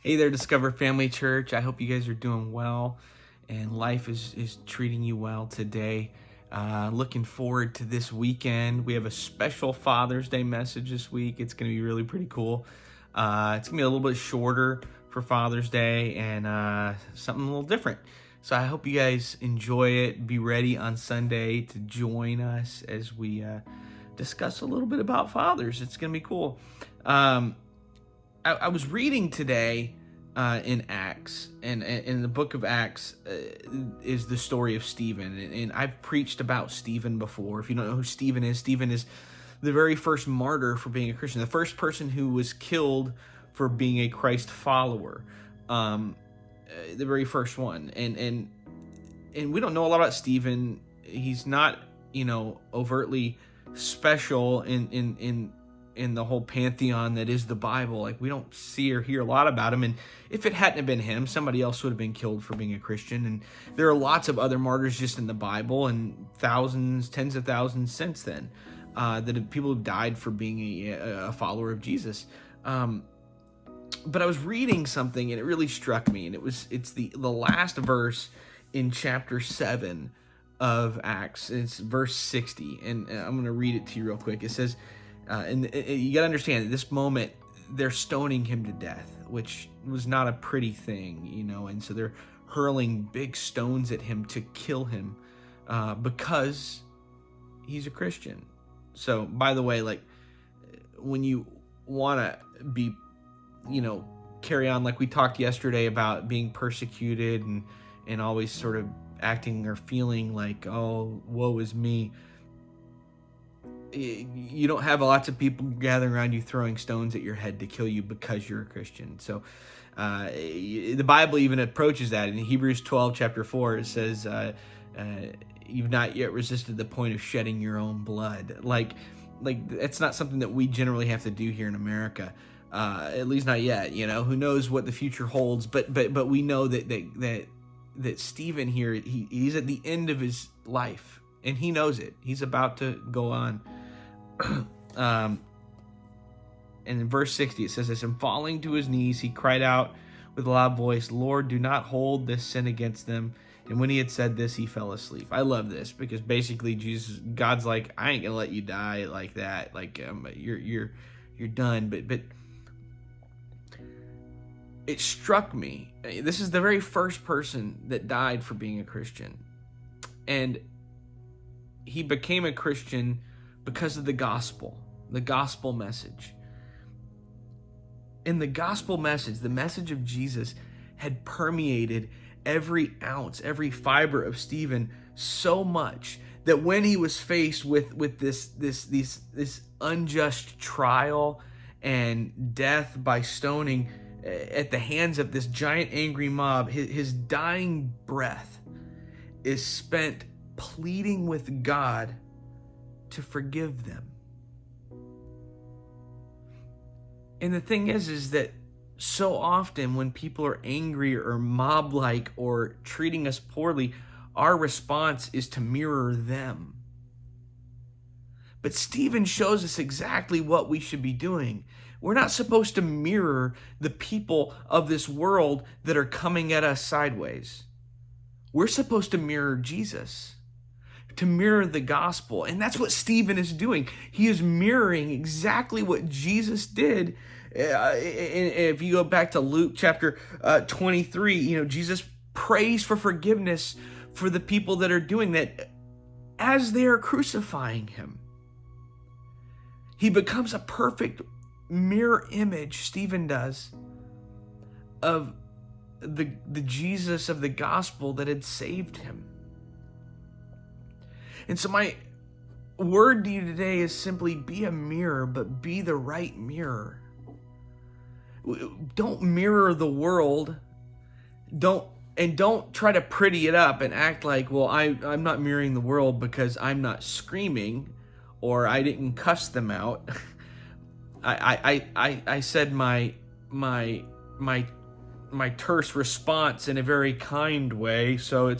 Hey there, Discover Family Church. I hope you guys are doing well and life is treating you well today. Looking forward to this weekend. We have a special Father's Day message this week. It's going to be really pretty cool. It's going to be a little bit shorter for Father's Day and something a little different. So I hope you guys enjoy it. Be ready on Sunday to join us as we discuss a little bit about fathers. It's going to be cool. I was reading today in Acts, and in the book of Acts is the story of Stephen. And I've preached about Stephen before. If you don't know who Stephen is the very first martyr for being a Christian, the first person who was killed for being a Christ follower, the very first one. And we don't know a lot about Stephen. He's not, overtly special in the whole pantheon that is the Bible. Like, we don't see or hear a lot about him. And if it hadn't have been him, somebody else would have been killed for being a Christian. And there are lots of other martyrs just in the Bible, and thousands, tens of thousands since then, people have died for being a follower of Jesus. But I was reading something and it really struck me, and it's the last verse in chapter 7 of Acts. It's verse 60, and I'm going to read it to you real quick. It says, and you got to understand, at this moment, they're stoning him to death, which was not a pretty thing, and so they're hurling big stones at him to kill him because he's a Christian. So, by the way, like, when you want to be, carry on, like we talked yesterday about being persecuted and always sort of acting or feeling like, oh, woe is me. You don't have lots of people gathering around you throwing stones at your head to kill you because you're a Christian. So the Bible even approaches that. In Hebrews 12, chapter 4, it says, you've not yet resisted the point of shedding your own blood. Like that's not something that we generally have to do here in America, at least not yet. Who knows what the future holds, but we know that Stephen here, he's at the end of his life, and he knows it. He's about to go on. And in verse 60, it says this: and falling to his knees, he cried out with a loud voice, Lord, do not hold this sin against them. And when he had said this, he fell asleep. I love this because basically God's like, I ain't gonna let you die like that. Like, you're done. But it struck me. This is the very first person that died for being a Christian, and he became a Christian because of the gospel message. And the gospel message, the message of Jesus, had permeated every ounce, every fiber of Stephen so much that when he was faced with this unjust trial and death by stoning at the hands of this giant angry mob, his dying breath is spent pleading with God to forgive them. And the thing is that so often when people are angry or mob-like or treating us poorly, our response is to mirror them. But Stephen shows us exactly what we should be doing. We're not supposed to mirror the people of this world that are coming at us sideways. We're supposed to mirror Jesus, to mirror the gospel. And that's what Stephen is doing. He is mirroring exactly what Jesus did. If you go back to Luke chapter 23, Jesus prays for forgiveness for the people that are doing that as they are crucifying him. He becomes a perfect mirror image, Stephen does, of the Jesus of the gospel that had saved him. And so my word to you today is simply be a mirror, but be the right mirror. Don't mirror the world. Don't try to pretty it up and act like, well, I'm not mirroring the world because I'm not screaming or I didn't cuss them out. I said my terse response in a very kind way, so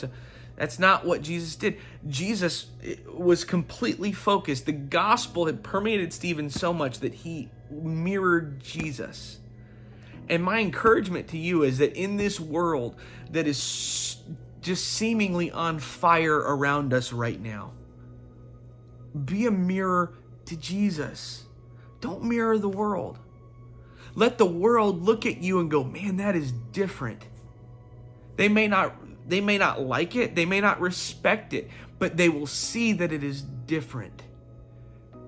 that's not what Jesus did. Jesus was completely focused. The gospel had permeated Stephen so much that he mirrored Jesus. And my encouragement to you is that in this world that is just seemingly on fire around us right now, be a mirror to Jesus. Don't mirror the world. Let the world look at you and go, man, that is different. They may not like it, they may not respect it, but they will see that it is different.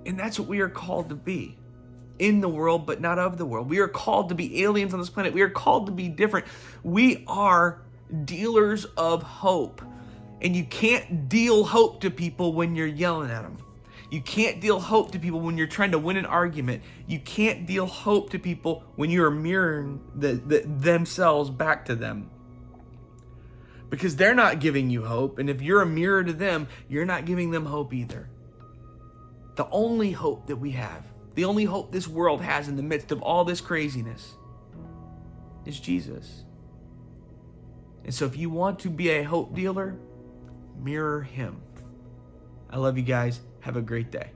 And that's what we are called to be. In the world, but not of the world. We are called to be aliens on this planet. We are called to be different. We are dealers of hope. And you can't deal hope to people when you're yelling at them. You can't deal hope to people when you're trying to win an argument. You can't deal hope to people when you're mirroring themselves back to them. Because they're not giving you hope. And if you're a mirror to them, you're not giving them hope either. The only hope that we have, the only hope this world has in the midst of all this craziness, is Jesus. And so if you want to be a hope dealer, mirror him. I love you guys. Have a great day.